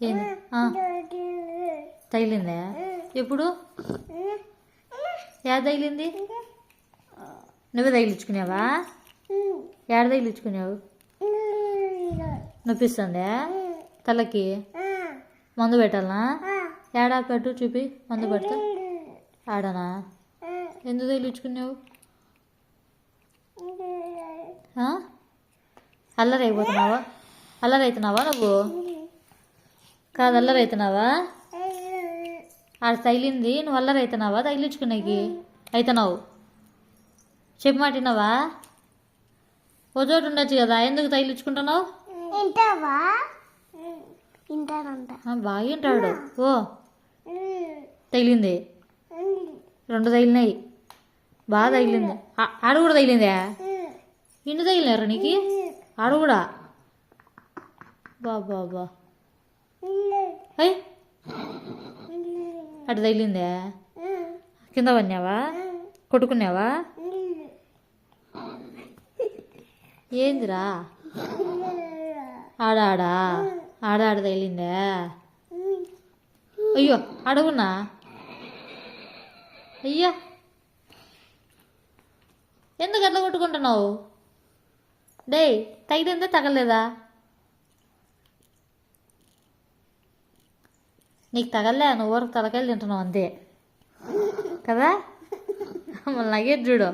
ఏంది తగిలిందా ఎప్పుడు ఏడ తగిలింది నువ్వే తగిలించుకున్నావా ఏడ తగిలించుకున్నావు నొప్పిస్తుందా తలకి మందు పెట్టాలనా ఏడా పెట్టు చూపి మందు పెడతా ఆడనా ఎందుకు తగిలించుకున్నావు అల్లరైపోతున్నావా అల్లరైతున్నావా నువ్వు కాదు అల్లరైతున్నావా ఆడ తగిలింది నువ్వు అల్లరైతున్నావా తగిలించుకునేకి అవుతున్నావు చెప్పి మాటినావా ఓ చోటు ఉండొచ్చు కదా ఎందుకు తగిలించుకుంటున్నావు బాగా వింటాడు ఓ తగిలింది 2 తగిలినాయి బాగా తగిలింది ఆడ కూడా తగిలిందా ఇంటి తగిలినారా నీకు ఆడ కూడా బాబా అయ్యి అటు తగిలిందా కింద పడినావా కొట్టుకున్నావా ఏందిరా ఆడ తగిలిందా అయ్యో అడుగున్నా అయ్యా ఎందుకు అట్లా కొట్టుకుంటున్నావు డే తగిలిందా తగలేదా నీకు తగలే నువ్వు వరకు తలకాయలు తింటున్నావు అంతే కదా మళ్ళీ నగేది చూడు